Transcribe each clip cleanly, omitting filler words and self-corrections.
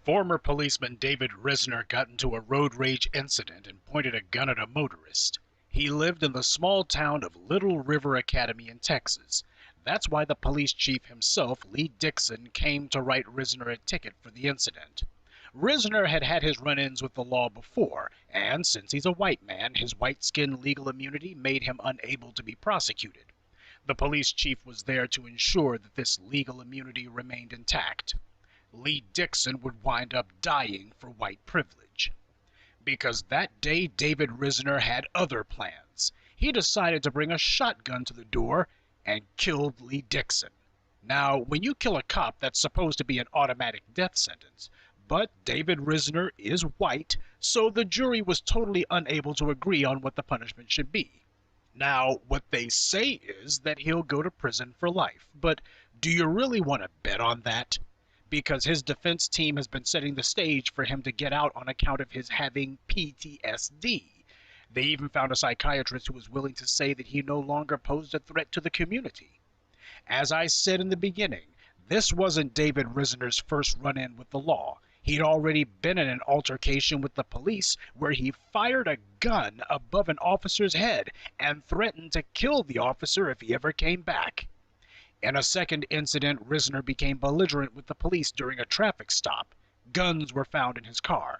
Former policeman David Risner got into a road rage incident and pointed a gun at a motorist. He lived in the small town of Little River Academy in Texas. That's why the police chief himself, Lee Dixon, came to write Risner a ticket for the incident. Risner had had his run-ins with the law before, and since he's a white man, his white-skin legal immunity made him unable to be prosecuted. The police chief was there to ensure that this legal immunity remained intact. Lee Dixon would wind up dying for white privilege. Because that day David Risner had other plans. He decided to bring a shotgun to the door and killed Lee Dixon. Now, when you kill a cop, that's supposed to be an automatic death sentence. But David Risner is white, so the jury was totally unable to agree on what the punishment should be. Now, what they say is that he'll go to prison for life, but do you really want to bet on that? Because his defense team has been setting the stage for him to get out on account of his having PTSD. They even found a psychiatrist who was willing to say that he no longer posed a threat to the community. As I said in the beginning, this wasn't David Risner's first run-in with the law. He'd already been in an altercation with the police where he fired a gun above an officer's head and threatened to kill the officer if he ever came back. In a second incident, Risner became belligerent with the police during a traffic stop. Guns were found in his car.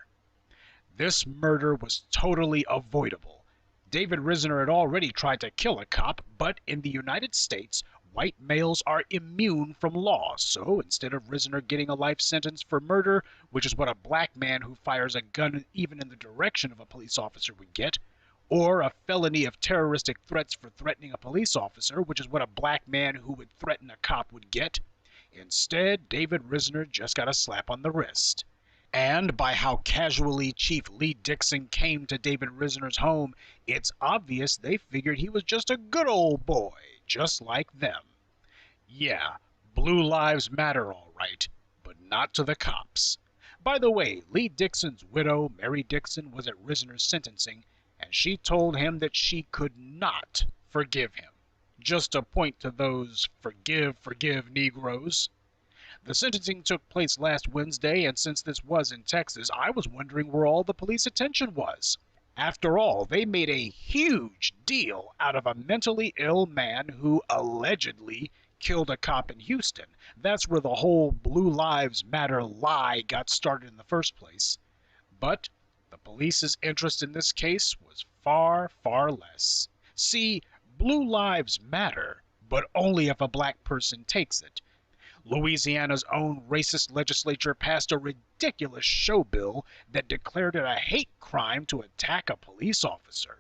This murder was totally avoidable. David Risner had already tried to kill a cop, but in the United States, white males are immune from law, so instead of Risner getting a life sentence for murder, which is what a black man who fires a gun even in the direction of a police officer would get, or a felony of terroristic threats for threatening a police officer, which is what a black man who would threaten a cop would get, instead, David Risner just got a slap on the wrist. And by how casually Chief Lee Dixon came to David Risner's home, it's obvious they figured he was just a good old boy, just like them. Yeah, blue lives matter all right, but not to the cops. By the way, Lee Dixon's widow, Mary Dixon, was at Risner's sentencing, and she told him that she could not forgive him. Just a point to those forgive Negroes. The sentencing took place last Wednesday, and since this was in Texas, I was wondering where all the police attention was. After all, they made a huge deal out of a mentally ill man who allegedly killed a cop in Houston. That's where the whole Blue Lives Matter lie got started in the first place. But the police's interest in this case was far, far less. See, blue lives matter, but only if a black person takes it. Louisiana's own racist legislature passed a ridiculous show bill that declared it a hate crime to attack a police officer.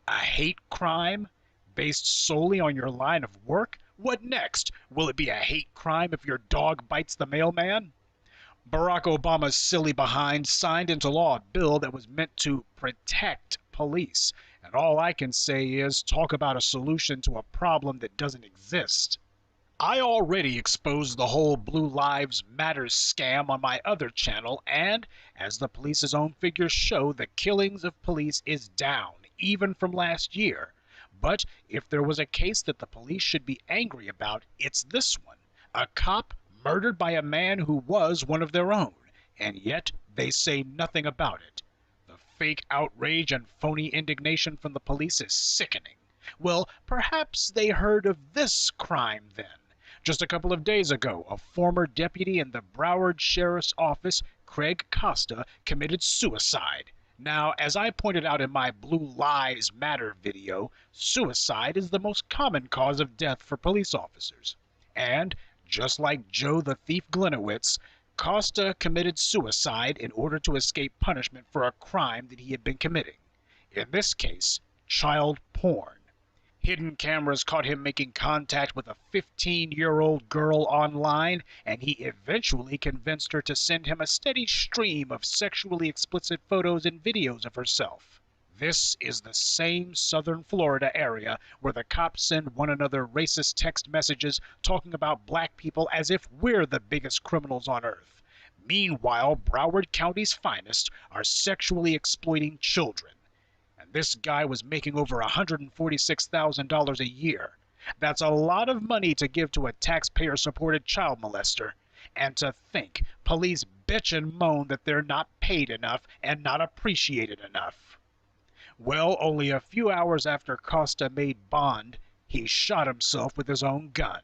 A hate crime? Based solely on your line of work? What next? Will it be a hate crime if your dog bites the mailman? Barack Obama's silly behind signed into law a bill that was meant to protect police, and all I can say is talk about a solution to a problem that doesn't exist. I already exposed the whole Blue Lives Matter scam on my other channel, and, as the police's own figures show, the killings of police is down, even from last year. But if there was a case that the police should be angry about, it's this one. A cop murdered by a man who was one of their own, and yet they say nothing about it. The fake outrage and phony indignation from the police is sickening. Well, perhaps they heard of this crime then. Just a couple of days ago, a former deputy in the Broward Sheriff's Office, Craig Costa, committed suicide. Now, as I pointed out in my Blue Lives Matter video, suicide is the most common cause of death for police officers. And, just like Joe the Thief Glenowitz, Costa committed suicide in order to escape punishment for a crime that he had been committing. In this case, child porn. Hidden cameras caught him making contact with a 15-year-old girl online, and he eventually convinced her to send him a steady stream of sexually explicit photos and videos of herself. This is the same southern Florida area where the cops send one another racist text messages talking about black people as if we're the biggest criminals on earth. Meanwhile, Broward County's finest are sexually exploiting children. This guy was making over $146,000 a year. That's a lot of money to give to a taxpayer-supported child molester. And to think, police bitch and moan that they're not paid enough and not appreciated enough. Well, only a few hours after Costa made bond, he shot himself with his own gun.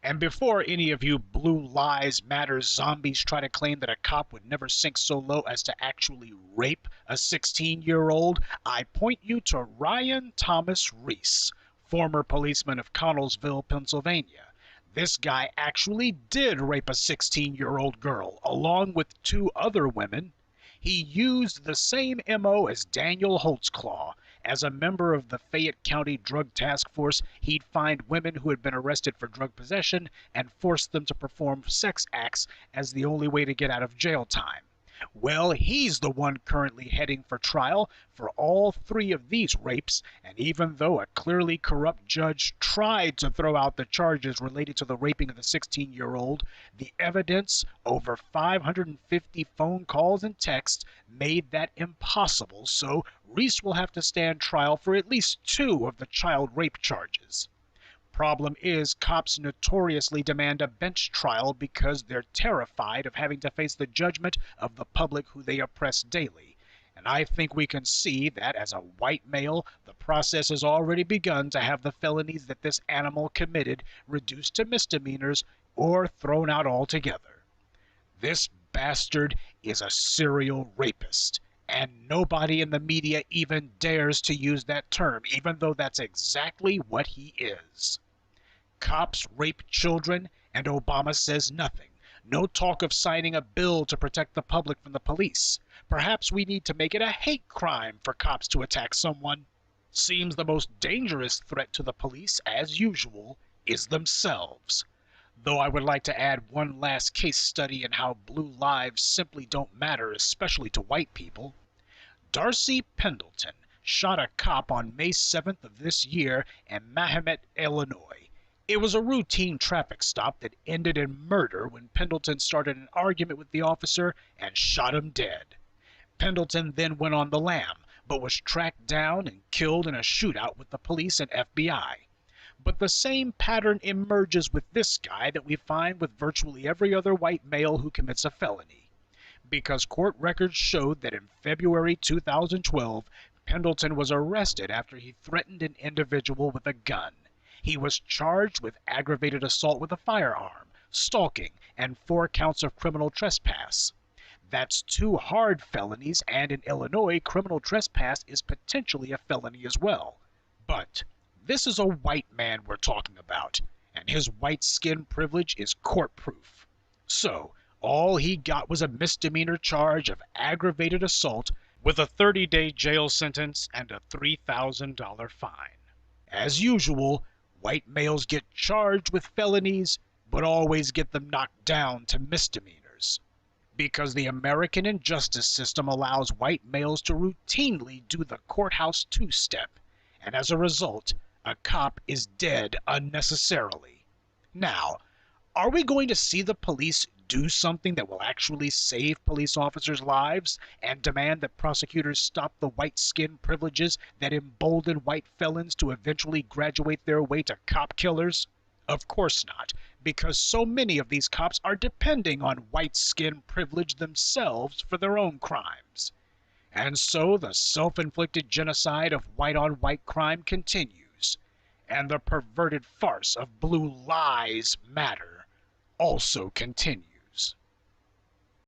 And before any of you Blue Lives Matter zombies try to claim that a cop would never sink so low as to actually rape a 16-year-old, I point you to Ryan Thomas Reese, former policeman of Connellsville, Pennsylvania. This guy actually did rape a 16-year-old girl, along with 2 other women. He used the same MO as Daniel Holtzclaw. As a member of the Fayette County Drug Task Force, he'd find women who had been arrested for drug possession and force them to perform sex acts as the only way to get out of jail time. Well, he's the one currently heading for trial for all 3 of these rapes, and even though a clearly corrupt judge tried to throw out the charges related to the raping of the 16-year-old, the evidence, over 550 phone calls and texts, made that impossible, so Reese will have to stand trial for at least 2 of the child rape charges. Problem is, cops notoriously demand a bench trial because they're terrified of having to face the judgment of the public who they oppress daily. And I think we can see that as a white male, the process has already begun to have the felonies that this animal committed reduced to misdemeanors or thrown out altogether. This bastard is a serial rapist, and nobody in the media even dares to use that term, even though that's exactly what he is. Cops rape children, and Obama says nothing. No talk of signing a bill to protect the public from the police. Perhaps we need to make it a hate crime for cops to attack someone. Seems the most dangerous threat to the police, as usual, is themselves. Though I would like to add one last case study in how blue lives simply don't matter, especially to white people. Darcy Pendleton shot a cop on May 7th of this year in Mahomet, Illinois. It was a routine traffic stop that ended in murder when Pendleton started an argument with the officer and shot him dead. Pendleton then went on the lam, but was tracked down and killed in a shootout with the police and FBI. But the same pattern emerges with this guy that we find with virtually every other white male who commits a felony. Because court records showed that in February 2012, Pendleton was arrested after he threatened an individual with a gun. He was charged with aggravated assault with a firearm, stalking, and 4 counts of criminal trespass. That's 2 hard felonies, and in Illinois, criminal trespass is potentially a felony as well. But this is a white man we're talking about, and his white skin privilege is court-proof. So, all he got was a misdemeanor charge of aggravated assault with a 30-day jail sentence and a $3,000 fine. As usual, white males get charged with felonies, but always get them knocked down to misdemeanors. Because the American injustice system allows white males to routinely do the courthouse 2-step, and as a result, a cop is dead unnecessarily. Now, are we going to see the police do something that will actually save police officers' lives and demand that prosecutors stop the white skin privileges that embolden white felons to eventually graduate their way to cop killers? Of course not, because so many of these cops are depending on white skin privilege themselves for their own crimes. And so the self-inflicted genocide of white-on-white crime continues, and the perverted farce of blue lives matter also continues.